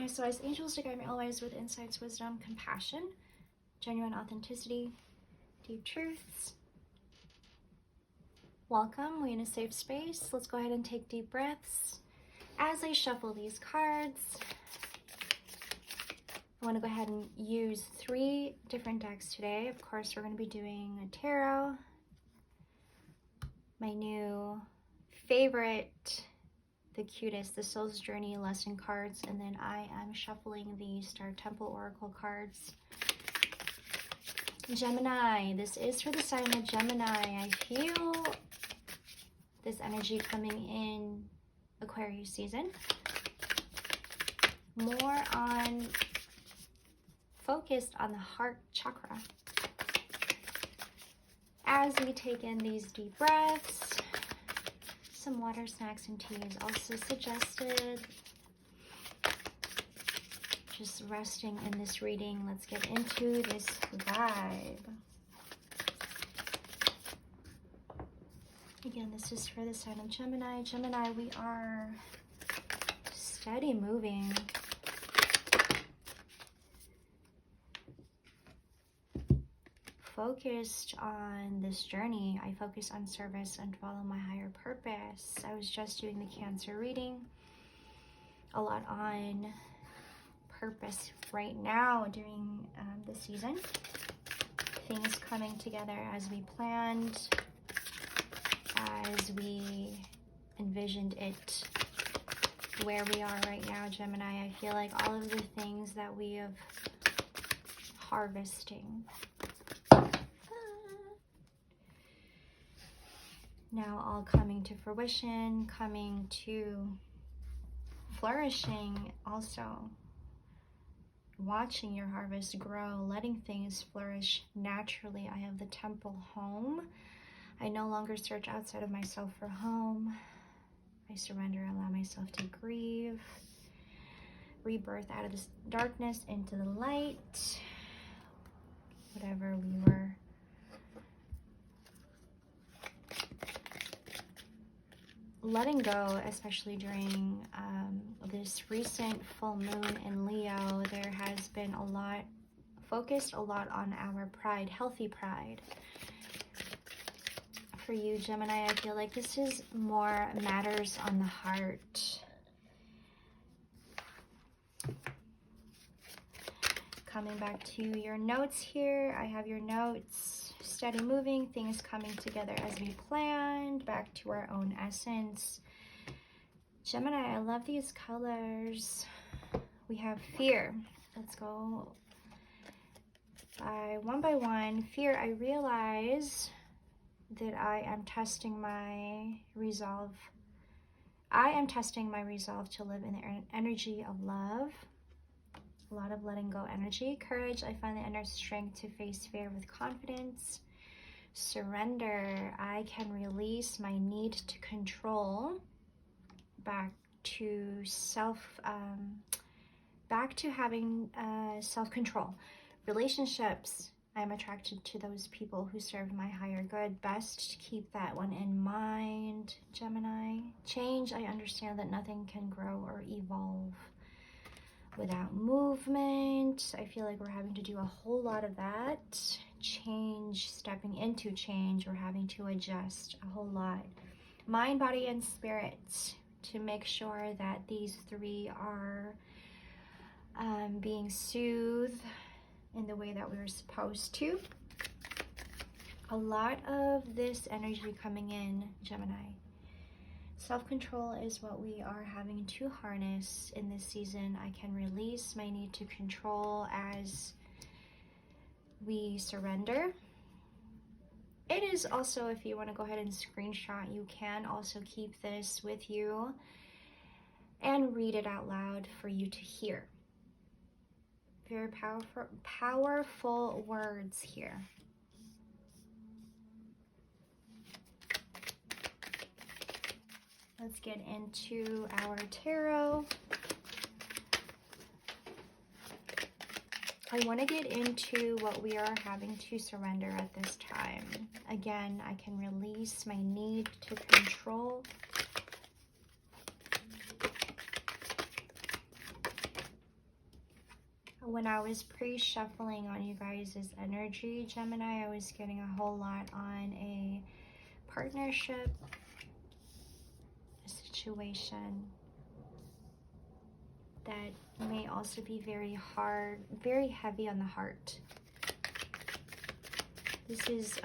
highest wise angels to guide me always with insights, wisdom, compassion, genuine authenticity, deep truths. Welcome. We're in a safe space. Let's go ahead and take deep breaths. As I shuffle these cards, I want to go ahead and use 3 different decks today. Of course, we're going to be doing a tarot, my new favorite, the cutest, the Soul's Journey lesson cards, and then I am shuffling the Star Temple Oracle cards. Gemini, this is for the sign of Gemini. I feel this energy coming in Aquarius season. More on, focused on the heart chakra. As we take in these deep breaths, some water, snacks, and tea is also suggested. Just resting in this reading. Let's get into this vibe. Again, this is for the sign of Gemini. Gemini, we are steady moving. Focused on this journey. I focus on service and follow my higher purpose. I was just doing the Cancer reading. A lot on purpose right now during the season. Things coming together as we planned, as we envisioned it. Where we are right now, Gemini, I feel like all of the things that we have harvesting now all coming to fruition, coming to flourishing, also watching your harvest grow, letting things flourish naturally. I have the Temple home. I no longer search outside of myself for home. I surrender, allow myself to grieve, rebirth out of this darkness into the light. Whatever we were letting go, especially during this recent full moon in Leo, there has been a lot focused, a lot on our pride, healthy pride. For you, Gemini, I feel like this is more matters on the heart. Coming back to your notes here, I have your notes. Steady moving, things coming together as we planned, back to our own essence. Gemini, I love these colors. We have fear. Let's go by one. Fear, I realize that I am testing my resolve. I am testing my resolve to live in the energy of love. A lot of letting go energy. Courage, I find the inner strength to face fear with confidence. Surrender, I can release my need to control. Back to having self-control. Relationships, I'm attracted to those people who serve my higher good. Best to keep that one in mind, Gemini. Change, I understand that nothing can grow or evolve without movement. I feel like we're having to do a whole lot of that. Change, stepping into change, we're having to adjust a whole lot. Mind, body, and spirit, to make sure that these 3 are being soothed in the way that we were supposed to. A lot of this energy coming in, Gemini. Self-control is what we are having to harness in this season. I can release my need to control as we surrender. It is also, if you want to go ahead and screenshot, you can also keep this with you and read it out loud for you to hear. Very powerful words here. Let's get into our tarot. I want to get into what we are having to surrender at this time. Again, I can release my need to control. when I was pre-shuffling on you guys' energy, Gemini, I was getting a whole lot on a partnership, a situation that may also be very hard, very heavy on the heart. This is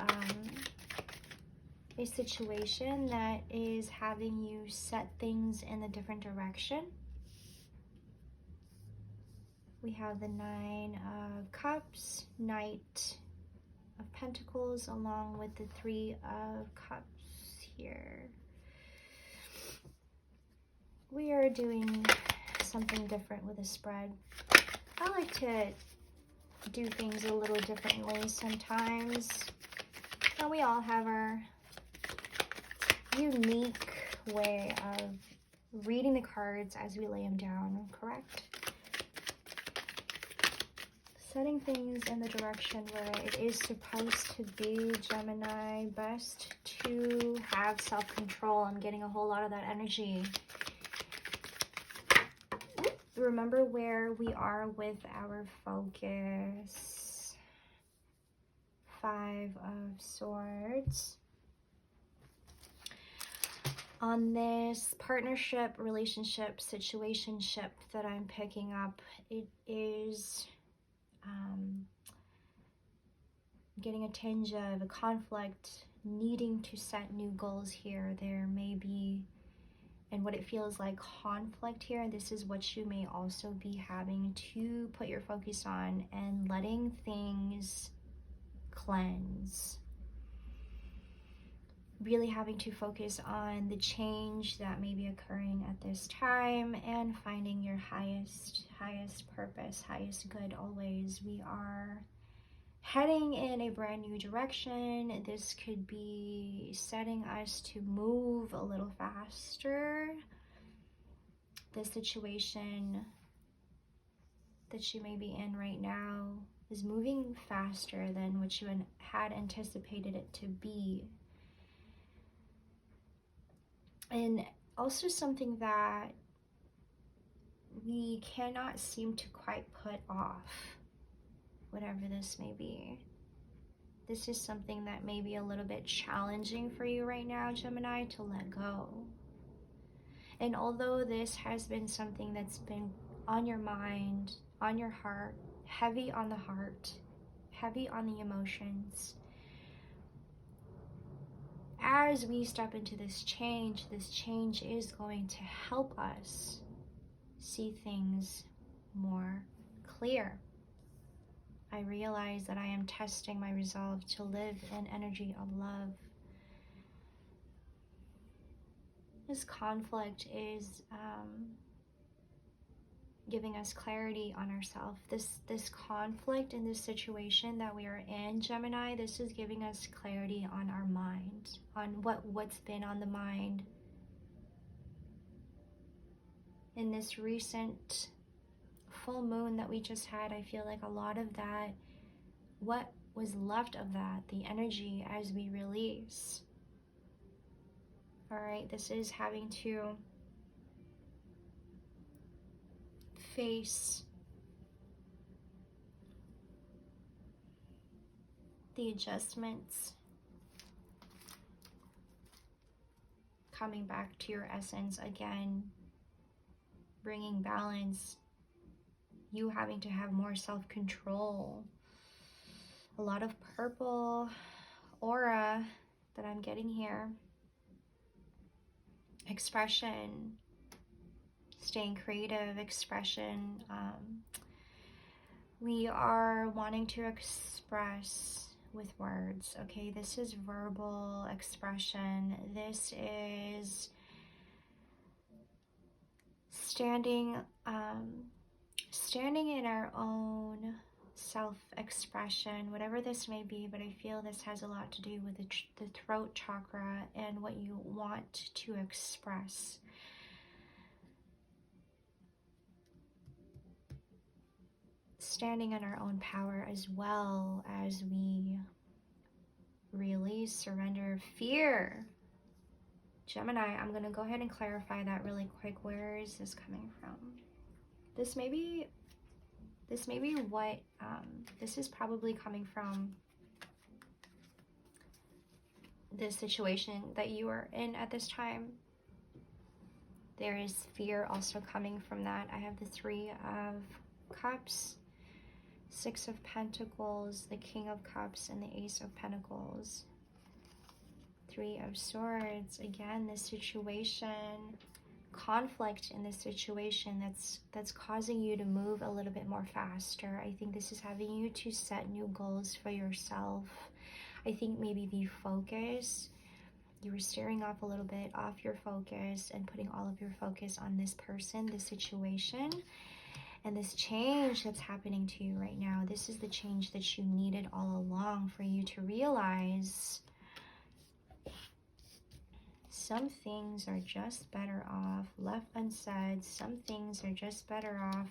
a situation that is having you set things in a different direction. We have the Nine of Cups, Knight of Pentacles, along with the Three of Cups here. We are doing something different with a spread. I like to do things a little differently sometimes. And we all have our unique way of reading the cards as we lay them down, correct? Setting things in the direction where it is supposed to be, Gemini. Best to have self-control. I'm getting a whole lot of that energy. Remember where we are with our focus. Five of Swords. On this partnership, relationship, situationship that I'm picking up, it is getting a tinge of a conflict, needing to set new goals here. There may be, and what it feels like, conflict here. This is what you may also be having to put your focus on and letting things cleanse. Really having to focus on the change that may be occurring at this time and finding your highest purpose, highest good always. We are heading in a brand new direction. This could be setting us to move a little faster. The situation that you may be in right now is moving faster than what you had anticipated it to be. And also something that we cannot seem to quite put off, whatever this may be. This is something that may be a little bit challenging for you right now, Gemini, to let go. And although this has been something that's been on your mind, on your heart, heavy on the heart, heavy on the emotions, as we step into this change is going to help us see things more clear. I realize that I am testing my resolve to live in energy of love. This conflict is giving us clarity on ourselves. This conflict in this situation that we are in, Gemini, this is giving us clarity on our mind, on what's been on the mind. In this recent full moon that we just had, I feel like a lot of that, what was left of that, the energy as we release. All right, this is having to face the adjustments, coming back to your essence again, bringing balance, you having to have more self-control. A lot of purple aura that I'm getting here. Expression, staying creative, expression. We are wanting to express with words, okay? This is verbal expression. This is standing in our own self-expression, whatever this may be, but I feel this has a lot to do with the throat chakra and what you want to express. Standing in our own power as well as we release, surrender, fear. Gemini, I'm going to go ahead and clarify that really quick. Where is this coming from? This may be This may be what, this is probably coming from the situation that you are in at this time. There is fear also coming from that. I have the Three of Cups, Six of Pentacles, the King of Cups, and the Ace of Pentacles. Three of Swords. Again, this situation, conflict in this situation that's causing you to move a little bit more faster. I think this is having you to set new goals for yourself. I think maybe the focus, you were staring off a little bit off your focus and putting all of your focus on this person, this situation, and this change that's happening to you right now. This is the change that you needed all along, for you to realize some things are just better off left unsaid. Some things are just better off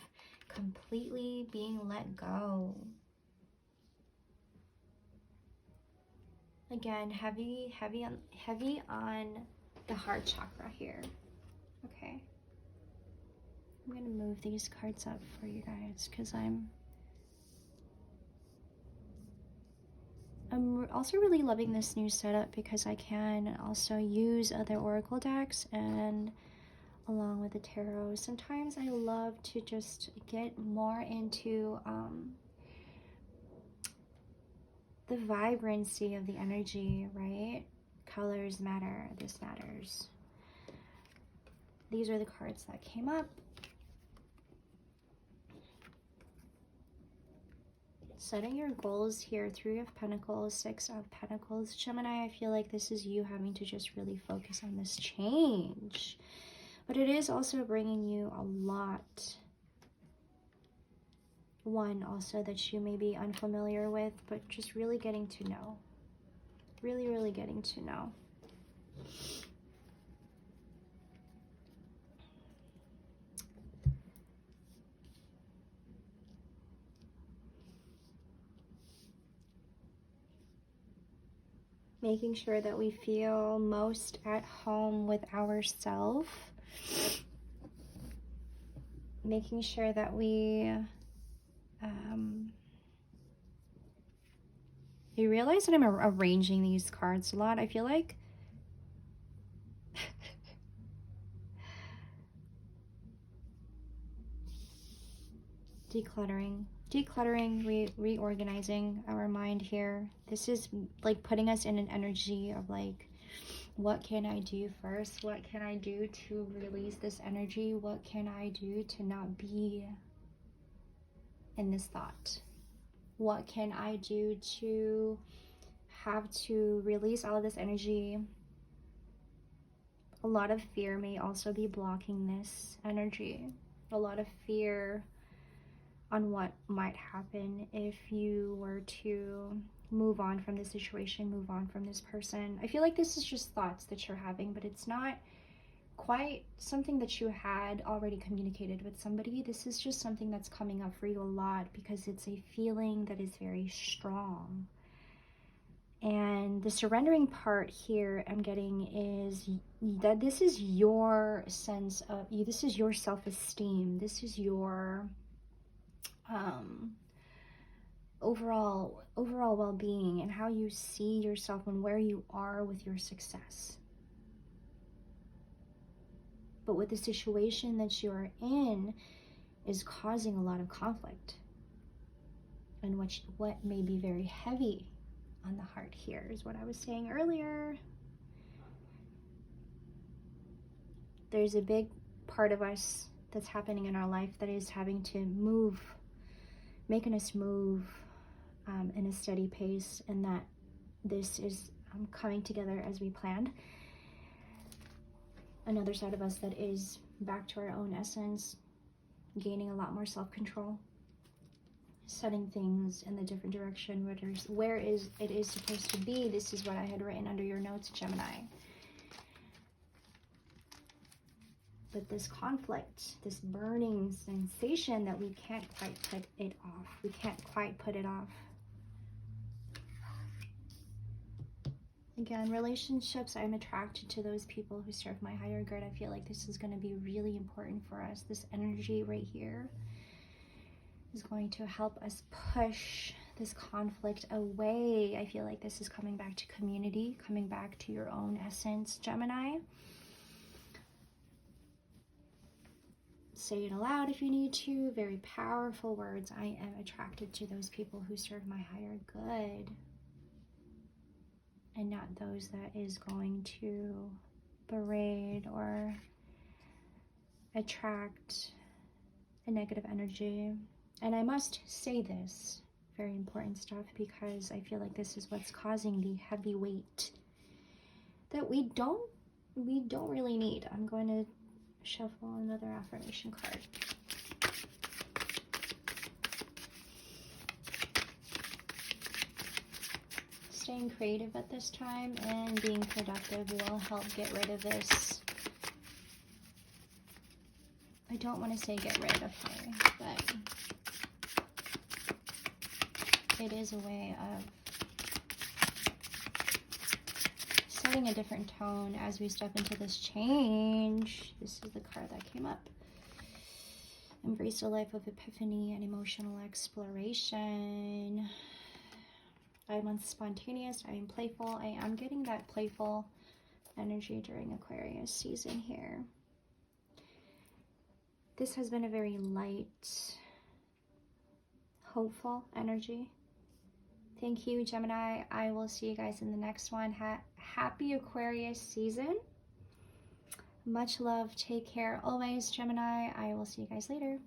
completely being let go. Again, heavy on the heart chakra here. Okay. I'm going to move these cards up for you guys because I'm also really loving this new setup because I can also use other oracle decks and along with the tarot. Sometimes I love to just get more into the vibrancy of the energy, right? Colors matter. This matters. These are the cards that came up. Setting your goals here. Three of Pentacles, Six of Pentacles. Gemini, I feel like this is you having to just really focus on this change. But it is also bringing you a lot. One also that you may be unfamiliar with, but just really getting to know. Really, really getting to know. Making sure that we feel most at home with ourselves. Making sure that we you realize that I'm arranging these cards a lot. I feel like decluttering, reorganizing our mind here. This is like putting us in an energy of like, what can I do first? What can I do to release this energy? What can I do to not be in this thought? What can I do to have to release all of this energy? A lot of fear may also be blocking this energy. A lot of fear on what might happen if you were to move on from this situation, move on from this person. I feel like this is just thoughts that you're having, but it's not quite something that you had already communicated with somebody. This is just something that's coming up for you a lot because it's a feeling that is very strong. And the surrendering part here I'm getting is that this is your sense of you. This is your self-esteem. This is your overall well-being and how you see yourself and where you are with your success. But what the situation that you're in is causing a lot of conflict, and what may be very heavy on the heart here is what I was saying earlier. There's a big part of us that's happening in our life that is having to move, making us move in a steady pace, and that this is coming together as we planned. Another side of us that is back to our own essence, gaining a lot more self-control, setting things in the different direction, where it is supposed to be. This is what I had written under your notes, Gemini. But this conflict, this burning sensation that we can't quite put it off. We can't quite put it off. Again, relationships, I'm attracted to those people who serve my higher good. I feel like this is going to be really important for us. This energy right here is going to help us push this conflict away. I feel like this is coming back to community, coming back to your own essence, Gemini. Say it aloud if you need to. Very powerful words. I am attracted to those people who serve my higher good, and not those that is going to berate or attract a negative energy. And I must say this, very important stuff, because I feel like this is what's causing the heavy weight that we don't really need. I'm going to shuffle another affirmation card. Staying creative at this time and being productive will help get rid of this. I don't want to say get rid of her, but it is a way of setting a different tone as we step into this change. This is the card that came up. Embrace a life of epiphany and emotional exploration. I am spontaneous. I am playful. I am getting that playful energy during Aquarius season here. This has been a very light, hopeful energy. Thank you, Gemini. I will see you guys in the next one. Happy Aquarius season. Much love. Take care always, Gemini. I will see you guys later.